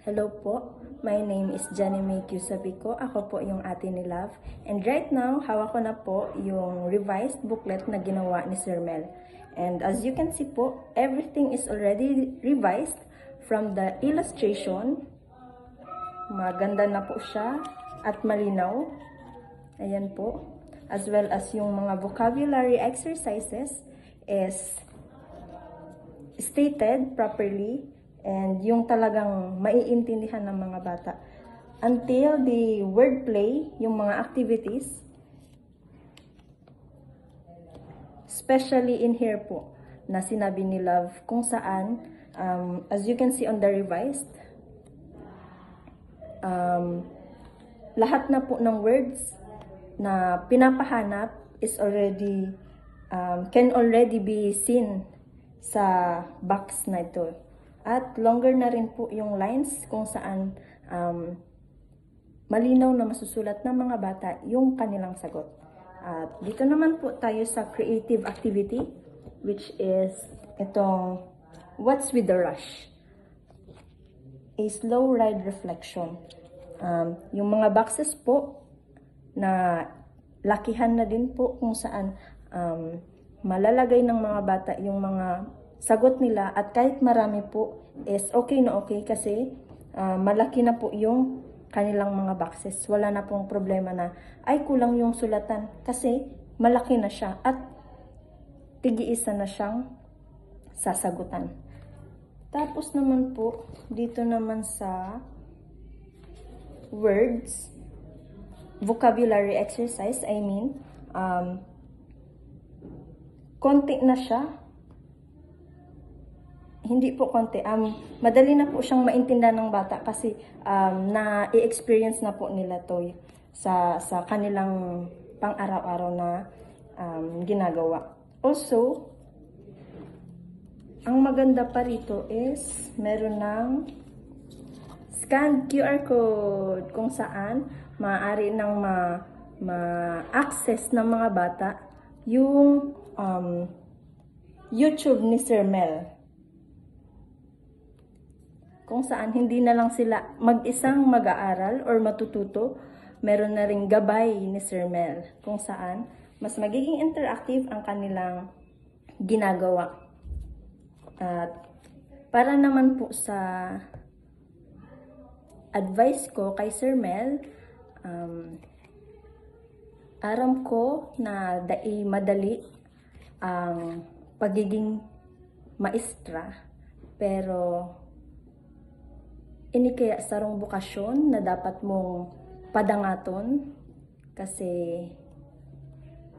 Hello po, my name is Jenny May Sabico. Ako po yung ate ni Love. And right now, hawak ko na po yung revised booklet na ginawa ni Sir Mel. And as you can see po, everything is already revised from the illustration. Maganda na po siya at malinaw. Ayan po. As well as yung mga vocabulary exercises is stated properly. And yung talagang maiintindihan ng mga bata. Until the wordplay, yung mga activities, especially in here po, na sinabi ni Love, kung saan, as you can see on the revised, lahat na po ng words na pinapahanap is already, can already be seen sa box na ito. At longer na rin po yung lines kung saan malinaw na masusulat ng mga bata yung kanilang sagot. At dito naman po tayo sa creative activity, which is itong What's with the Rush? A slow ride reflection. Yung mga boxes po na lakihan na din po kung saan malalagay ng mga bata yung mga sagot nila, at kahit marami po is okay na okay kasi malaki na po yung kanilang mga boxes. Wala na pong problema na ay kulang yung sulatan kasi malaki na siya at tig-iisa na siyang sasagutan. Tapos naman po dito naman sa words, vocabulary exercise, konti na siya. Hindi po konti. Madali na po siyang maintindihan ng bata kasi na-i-experience na po nila to sa kanilang pang-araw-araw na ginagawa. Also, ang maganda pa rito is meron ng scanned QR code kung saan maaari nang ma-access ng mga bata yung YouTube ni Sir Mel. Kung saan hindi na lang sila mag-isang mag-aaral or matututo, meron na ring gabay ni Sir Mel kung saan mas magiging interactive ang kanilang ginagawa. At para naman po sa advice ko kay Sir Mel, aram ko na madali ang pagiging maestra, pero ini kaya sarong bukasyon na dapat mong padangaton kasi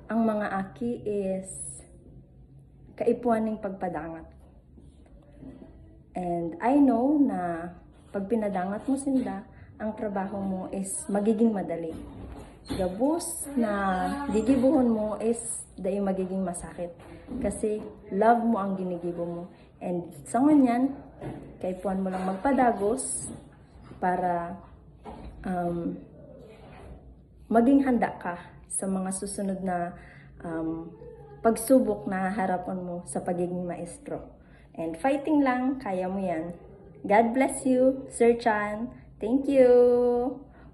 ang mga aki is kaipuaning pagpadangat. And I know na pag pinadangat mo sila, ang trabaho mo is magiging madali. Gabos na gigibuhon mo is dahil magiging masakit. Kasi love mo ang ginigibo mo. And sa ngunyan, kaipuan mo lang magpadagos para maging handa ka sa mga susunod na pagsubok na harapan mo sa pagiging maestro. And fighting lang, kaya mo yan. God bless you, Sir Chan. Thank you.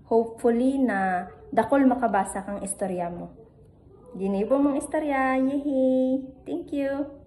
Hopefully na dakol makabasa kang istorya mo. Ginibo mong istorya. Yehey! Thank you.